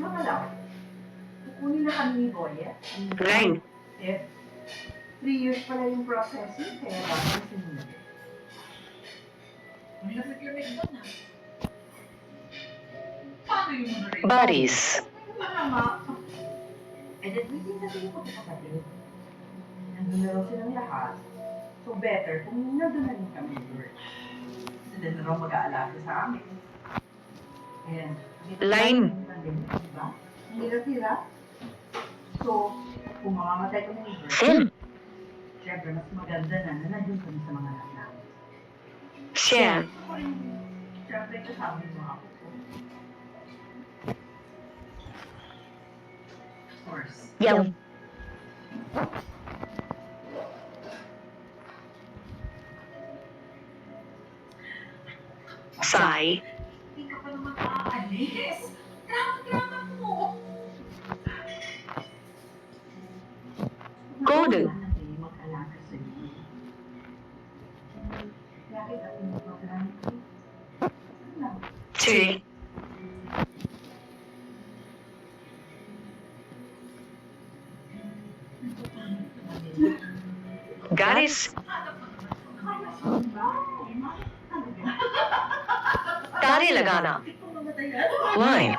Tsaka lang, kukunin na kami ni Boyet. Line. If 3 years pala yung processing, kaya bakit sinulat? May nag-reclaim doon na. Paano yung mga rin? Bodies. Tama. Eh, then, hindi na sila kapatid. Nandun na raw silang lahat. So, better kung nandun na rin kami work. Sila na raw mag-aalaga sa amin. And, Line. Diba? Ang hirap-hirap. So, kung mamamatay ko ng work, Sim. syempre, mas maganda na nandun kami sa mga anak namin. Share. Ako rin, syempre, kasama yung mga apo ko. Of course. Young. Sai. Hindi ka pa naman aalis. Drama mo. Golden. Wala na kayo mag-alaga sa iyo. Kaya kita pinapagalan ko. Ano? Tree. Garis. Tari lagana. Line.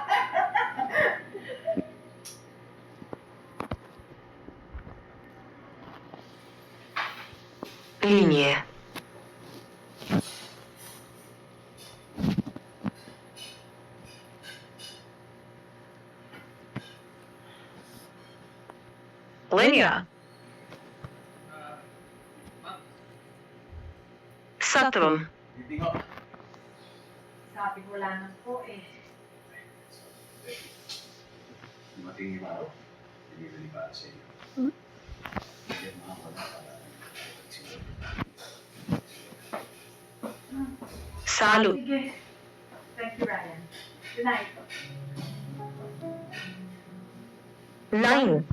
Linie. Linya. Sattvam. Hindi ho. Sabi ko wala na po eh. Dumating yung araw, binibili para sa inyo. Hindi ang mga wala para siguro. Salut. Sige. Thank you, Ryan. Good night. Line.